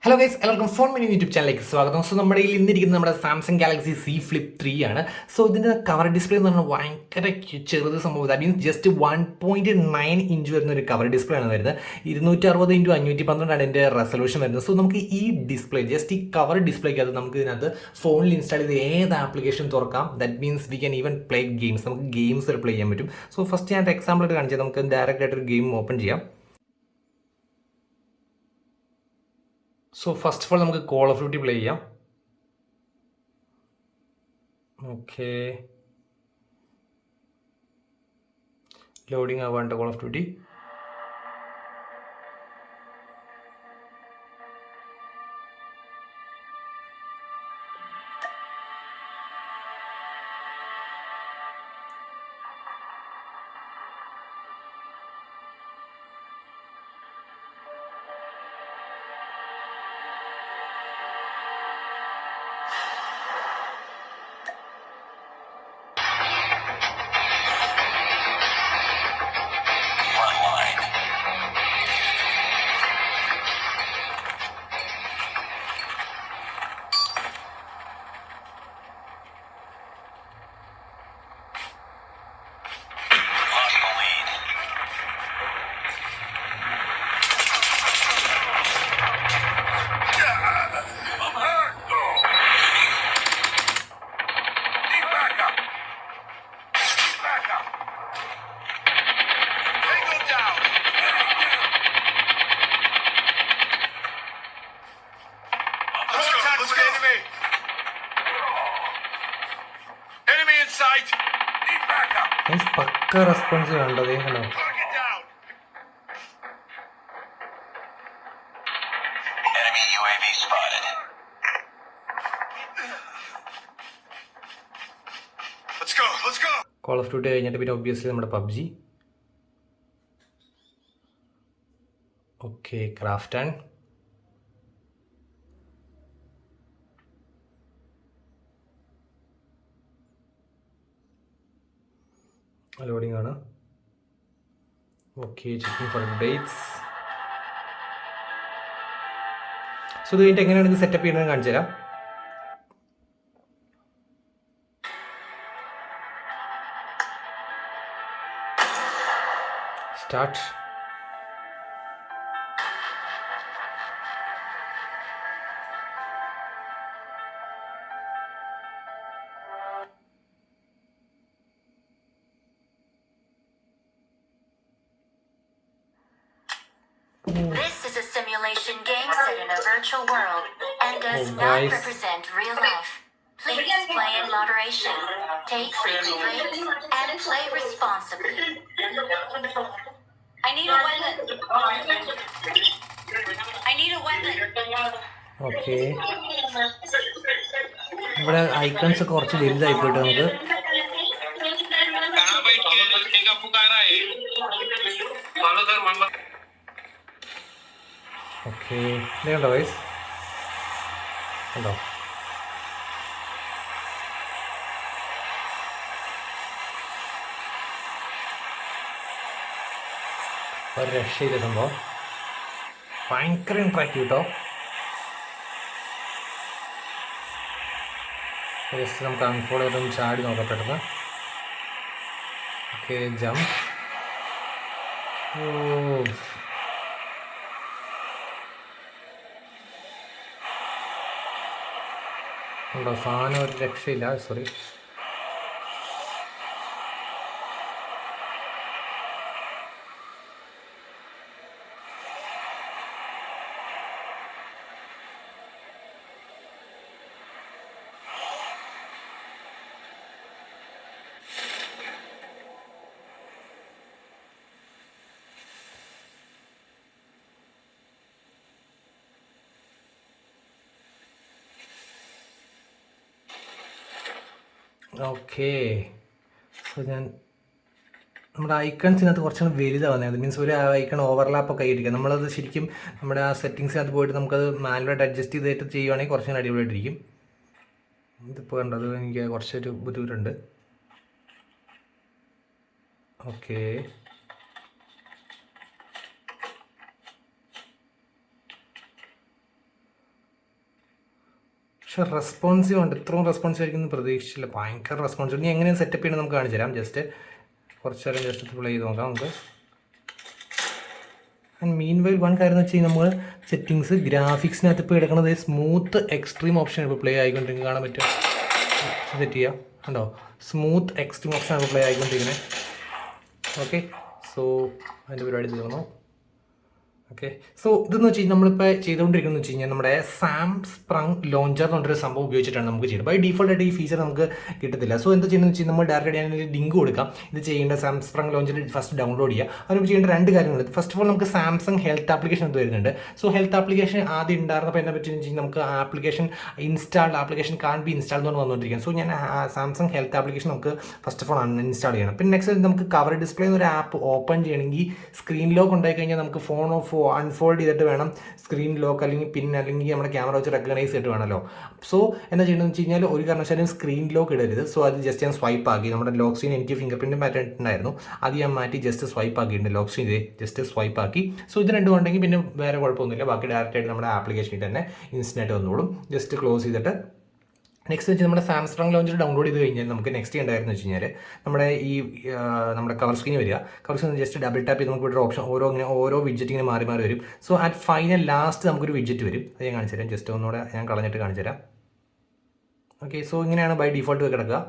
Hello guys, എല്ലാവർക്കും phone menu YouTube ചാനലിലേക്ക് സ്വാഗതം. സോ നമ്മുടെ കയ്യിൽ ഇന്നിരിക്കുന്നത് നമ്മുടെ സാംസങ് ഗാലക്സി സി ഫ്ലിപ്പ് 3 ആണ്. സോ ഇതിൻ്റെ കവർ ഡിസ്പ്ലേ എന്ന് പറഞ്ഞാൽ ഭയങ്കര ചെറുത് സംഭവം. ദാറ്റ് മീൻസ് ജസ്റ്റ് 1.9 ഇഞ്ച് വരുന്ന ഒരു കവർ ഡിസ്പ്ലേ ആണ് വരുന്നത്. 260x512 ഇതിൻ്റെ റെസൊല്യൂഷൻ വരുന്നത്. സോ നമുക്ക് ഈ ഡിസ്പ്ലേ ജസ്റ്റ് ഈ കവർ ഡിസ്പ്ലേക്ക് അത് നമുക്ക് ഇതിനകത്ത് ഫോണിൽ ഇൻസ്റ്റാൾ ചെയ്ത് ഏത് ആപ്ലിക്കേഷൻ തുറക്കാം. That means we can even play games. നമുക്ക് ഗെയിംസ് പ്ലേ ചെയ്യാൻ പറ്റും. സോ ഫസ്റ്റ് ഞാൻ എക്സാമ്പിൾ ആയിട്ട് കാണിച്ചാൽ നമുക്ക് ഡയറക്റ്റ് ആയിട്ട് ഒരു ഗെയിം ഓപ്പൺ ചെയ്യാം. സോ ഫസ്റ്റ് ഓഫ് ഓൾ നമുക്ക് കോൾ ഓഫ് ഡ്യൂട്ടി പ്ലേ ചെയ്യാം. ഓക്കെ, ലോഡിങ് ആവാണ്ട് കോൾ ഓഫ് ഡ്യൂട്ടി. പക്ക റെസ്പോൺസ് വേണ്ടത്. ഹലോ, കോൾ ഓഫ് ഡ്യൂട്ടി കഴിഞ്ഞിട്ട് പിന്നെ ഒബ്വിയസ്ലി നമ്മുടെ PUBG. Okay, craft and loading ആണ്. Okay, checking for updates. So ഇത് കഴിഞ്ഞിട്ട് എങ്ങനെയാണ് ഇത് സെറ്റപ്പ് ചെയ്യുന്നത് കാണിച്ചു തരാം. Start. This is a simulation game set in a virtual world and does not represent real life. Please play in moderation, take frequent breaks, and play responsibly. I need a weapon. I need a weapon. Okay, ഇവിടെ icons കുറച്ച് വലുതായി പോയിട്ട് നമുക്ക് okay ഇതുണ്ടോ vice ഉണ്ടോ? ഒരു രക്ഷയില്ല സംഭവം, ഭയങ്കര ഇൻട്രാക്റ്റീവ് കേട്ടോ. ജസ്റ്റ് നമുക്ക് അൺഫോൾ ചെയ്തൊന്ന് ചാടി നോക്കാം പെട്ടെന്ന്. Okay, jump. ഉണ്ടോ സാധനം, ഒരു രക്ഷയില്ല. Sorry, okay. സോ ഞാൻ നമ്മുടെ ഐക്കൺസിനകത്ത് കുറച്ചുകൂടി വലുതാവുന്നത്, അത് മീൻസ് ഒരു ഐക്കൺ ഓവർലാപ്പൊക്കെ ആയിരിക്കും. നമ്മളത് ശരിക്കും നമ്മുടെ ആ സെറ്റിങ്സിനകത്ത് പോയിട്ട് നമുക്കത് മാനുവലായിട്ട് അഡ്ജസ്റ്റ് ചെയ്തിട്ട് ചെയ്യുവാണെങ്കിൽ കുറച്ചുകൂടി അടിപൊളിയായിട്ടിരിക്കും. ഇതിപ്പോൾ കണ്ടത് എനിക്ക് കുറച്ചൊരു ബുദ്ധിമുട്ടുണ്ട്. ഓക്കെ, പക്ഷേ റെസ്പോൺസീവ് ഉണ്ട്, ഇത്രയും റെസ്പോൺസീവ് ആയിരിക്കും പ്രതീക്ഷിച്ചില്ല. ഭയങ്കര റെസ്പോൺസീവ്. ഇനി എങ്ങനെ സെറ്റപ്പ് ചെയ്യണം നമുക്ക് കാണിച്ചു തരാം. ജസ്റ്റ് കുറച്ച് നേരം ജസ്റ്റ് പ്ലേ ചെയ്ത് നോക്കാം നമുക്ക്. ആൻഡ് മീൻ വൈൽ വൺ കാര്യം എന്ന് വെച്ച് കഴിഞ്ഞാൽ നമ്മൾ സെറ്റിങ്സ് ഗ്രാഫിക്സിനകത്ത് ഇപ്പോൾ എടുക്കുന്നത് സ്മൂത്ത് എക്സ്ട്രീം ഓപ്ഷൻ ഇപ്പോൾ പ്ലേ ആയിക്കൊണ്ടിരിക്കുന്നത് കാണാൻ പറ്റും. സെറ്റ് ചെയ്യാം കണ്ടോ, സ്മൂത്ത് എക്സ്ട്രീം ഓപ്ഷൻ ഇപ്പോൾ പ്ലേ ആയിക്കൊണ്ടിരിക്കുന്നത്. ഓക്കെ, സോ അതിൻ്റെ പരിപാടി തീർന്നു. ഓക്കെ, സോ ഇതെന്ന് വെച്ച് കഴിഞ്ഞാൽ നമ്മളിപ്പോൾ ചെയ്തുകൊണ്ടിരിക്കുന്നത് വെച്ച് കഴിഞ്ഞാൽ നമ്മുടെ സാംസ്പ്രങ് ലോഞ്ചർ എന്ന് പറഞ്ഞൊരു സംഭവം ഉപയോഗിച്ചിട്ടാണ് നമുക്ക് ചെയ്യുന്നത്. ബൈ ഡീഫോൾട്ട് ആയിട്ട് ഈ ഫീച്ചർ നമുക്ക് കിട്ടത്തില്ല. സോ എന്താ ചെയ്യുന്നത് വെച്ച് കഴിഞ്ഞാൽ നമ്മൾ ഡയറക്റ്റ് ഞാനൊരു ലിങ്ക് കൊടുക്കാം. ഇത് ചെയ്യേണ്ട സാംസ്പ്രങ് ലോഞ്ചർ ഫസ്റ്റ് ഡൗൺലോഡ് ചെയ്യുക. അതിന് ചെയ്യേണ്ട 2 കാര്യങ്ങൾ. ഫസ്റ്റ് ഓഫ് ഓൾ നമുക്ക് സാംസങ് ഹെൽത്ത് ആപ്ലിക്കേഷൻ ഇത് വരുന്നുണ്ട്. സോ ഹെൽത്ത് ആപ്ലിക്കേഷൻ ആദ്യം ഉണ്ടായിരുന്നപ്പോൾ എന്നെ പറ്റി വെച്ച് കഴിഞ്ഞാൽ നമുക്ക് ആപ്ലിക്കേഷൻ ആപ്ലിക്കേഷൻ കാൺ ബി ഇൻസ്റ്റാൾ എന്ന് വന്നുകൊണ്ടിരിക്കുകയാണ്. സോ ഞാൻ സാംസങ് ഹെൽത്ത് ആപ്ലിക്കേഷൻ നമുക്ക് ഫസ്റ്റ് ഓഫ് ഓൾ അൺഇൻസ്റ്റാൾ ചെയ്യണം. പിന്നെ നെക്സ്റ്റ് നമുക്ക് കവർ ഡിസ്പ്ലേ എന്നൊരു ആപ്പ് ഓപ്പൺ ചെയ്യണമെങ്കിൽ സ്ക്രീൻ ലോക്ക് ഉണ്ടായി കഴിഞ്ഞാൽ നമുക്ക് ഫോൺ അൺഫോൾഡ് ചെയ്തിട്ട് വേണം സ്ക്രീൻ ലോക്ക് അല്ലെങ്കിൽ പിൻ അല്ലെങ്കിൽ നമ്മുടെ ക്യാമറ വെച്ച് റെക്കഗ്നൈസ് ചെയ്തിട്ട് വേണമല്ലോ. സോ എന്താ ചെയ്യണമെന്ന് വെച്ച് കഴിഞ്ഞാൽ ഒരു കാരണവശാലും സ്ക്രീൻ ലോക്ക് ഇടരുത്. സോ അത് ജസ്റ്റ് ഞാൻ സ്വൈപ്പ് ആക്കി. നമ്മുടെ ലോക്ക് സ്ക്രീൻ എനിക്ക് ഫിംഗർ പ്രിൻറ്റ് മാറ്റിയിട്ടുണ്ടായിരുന്നു, അത് ഞാൻ മാറ്റി ജസ്റ്റ് സ്വൈപ്പ് ആക്കിയിട്ടുണ്ട്. ലോക്ക് സ്ക്രീൻ ജസ്റ്റ് സ്വൈപ്പ് ആക്കി. സോ ഇത് രണ്ടും ഉണ്ടെങ്കിൽ പിന്നെ വേറെ കുഴപ്പമൊന്നുമില്ല. ബാക്കി ഡയറക്റ്റായിട്ട് നമ്മുടെ ആപ്ലിക്കേഷനിൽ തന്നെ ഇൻസ്റ്റൻ്റായിട്ട് വന്നോളും. ജസ്റ്റ് ക്ലോസ് ചെയ്തിട്ട് നെക്സ്റ്റ് വെച്ച് നമ്മുടെ സാംസങ് ലോഞ്ചർ ഡൗൺലോഡ് ചെയ്ത് കഴിഞ്ഞാൽ നമുക്ക് നെക്സ്റ്റ് ചെയ്യേണ്ടതായിരുന്നു വെച്ച് കഴിഞ്ഞാൽ നമ്മുടെ കവർ സ്ക്രീൻ വരിക. Cover screen just double tap ചെയ്ത് നമുക്ക് ഇവിടെ ഓപ്ഷൻ ഓരോ വിഡ്ജറ്റ് ഇങ്ങനെ മാറി മാറി വരും. സോ അറ്റ് ഫൈനൽ ലാസ്റ്റ് നമുക്കൊരു വിഡ്ജറ്റ് വരും. അത് ഞാൻ കാണിച്ചു തരാം. ജസ്റ്റ് ഒന്നുകൂടെ ഞാൻ കളഞ്ഞിട്ട് കാണിച്ചു തരാം. ഓക്കെ, സോ ഇങ്ങനെയാണ് ബൈ ഡിഫോൾട്ട് കിടക്കുക.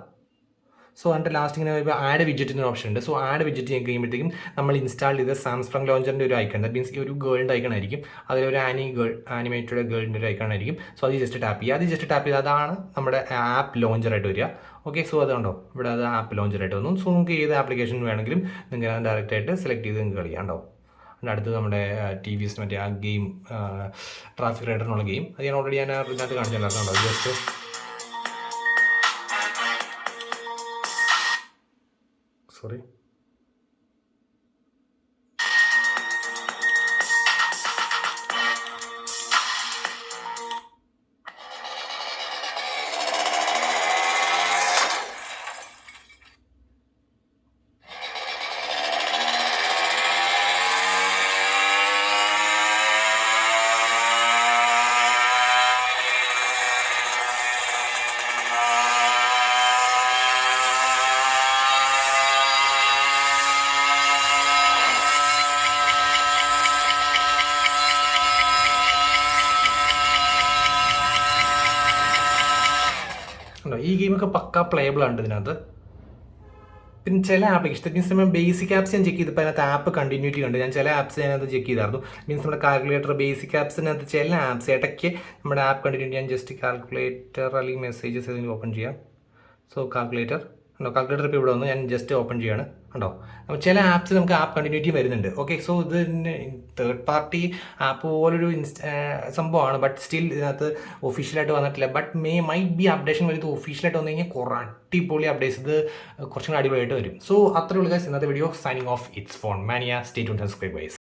സോ അതിൻ്റെ ലാസ്റ്റ് ഇങ്ങനെ വരുമ്പോൾ ആഡ് വിഡ്ജറ്റ് എന്നൊരു ഓപ്ഷൻ ഉണ്ട്. സോ ആഡ് വിഡ്ജറ്റ് ചെയ്യാൻ കഴിയുമ്പോഴത്തേക്കും നമ്മൾ ഇൻസ്റ്റാൾ ചെയ്ത സാംസങ് ലോഞ്ചറിൻ്റെ ഒരു ഐക്കൺ, ദാറ്റ് മീൻസ് ഈ ഒരു ഗേളിൻ്റെ ഐക്കൺ ആയിരിക്കും. അതിലൊരു ആനിമേറ്റഡ് ഗേളിൻ്റെ ഒരു ഐക്കൺ ആയിരിക്കും. സോ അത് ജസ്റ്റ് ടാപ്പ് ചെയ്യുക. അത് ജസ്റ്റ് ടാപ്പ് ചെയ്ത് അതാണ് നമ്മുടെ ആപ്പ് ലോഞ്ചറായിട്ട് വരിക. ഓക്കെ, സോ അതുകൊണ്ടോ ഇവിടെ അത് ആപ്പ് ലോഞ്ചറായിട്ട് വന്നു. സോ നമുക്ക് ഏത് ആപ്ലിക്കേഷൻ വേണമെങ്കിലും നിങ്ങൾക്ക് ഡയറക്റ്റായിട്ട് സെലക്ട് ചെയ്ത് നിങ്ങൾക്ക് കളിയാം കേട്ടോ. അടുത്ത് നമ്മുടെ TVS മറ്റേ ആ ഗെയിം ട്രാഫിക് റൈഡർ എന്നുള്ള ഗെയിം, അത് ഞാൻ ഓൾറെഡി ഇതിനകത്ത് കാണിച്ചിട്ടുണ്ടായിരുന്നുണ്ടോ. ജസ്റ്റ് സോറി ഉണ്ടോ, ഈ ഗെയിമൊക്കെ പക്കാ പ്ലേബിൾ ആണ് ഇതിനകത്ത്. പിന്നെ ചില ആപ്ലിക്കേഷൻ മീൻസ് ബേസിക് ആപ്സ് ഞാൻ ചെക്ക് ചെയ്തപ്പോൾ അതിനകത്ത് ആപ്പ് കണ്ടിന്യൂറ്റി കണ്ട്. ഞാൻ ചില ആപ്സ് അതിനകത്ത് ചെക്ക് ചെയ്തായിരുന്നു. മീൻസ് നമ്മുടെ കാൽക്കുലേറ്റർ ബേസിക് ആപ്സിനകത്ത് ചില ആപ്സ് ഇടയ്ക്ക് നമ്മുടെ ആപ്പ് കണ്ടിന്യൂറ്റി. ഞാൻ ജസ്റ്റ് കാൽക്കുലേറ്റർ അല്ലെങ്കിൽ മെസ്സേജസ് ഇതിന് ഓപ്പൺ ചെയ്യാം. സോ കാൽക്കുലേറ്റർ ഇപ്പോൾ ഇവിടെ വന്നു. ഞാൻ ജസ്റ്റ് ഓപ്പൺ ചെയ്യാണ്. ഉണ്ടോ, അപ്പോൾ ചില ആപ്സ് നമുക്ക് ആപ്പ് കണ്ടിന്യൂറ്റി വരുന്നുണ്ട്. ഓക്കെ, സോ ഇത് തേർഡ് പാർട്ടി ആപ്പ് പോലൊരു സംഭവമാണ്. ബട്ട് സ്റ്റിൽ ഇതിനകത്ത് ഒഫീഷ്യലായിട്ട് വന്നിട്ടില്ല. ബട്ട് മൈറ്റ് ബി അപ്ഡേഷൻ വരുന്നത് ഒഫീഷ്യലായിട്ട് വന്നു കഴിഞ്ഞാൽ കുറേ അടിപൊളി അപ്ഡേറ്റ്സ് ഇത് കുറച്ചും കൂടി അടിപൊളിയായിട്ട് വരും. സോ അത്രയുള്ള ഗൈസ് ഇന്നത്തെ video. Signing off, it's phone mania. Stay tuned, subscribe guys.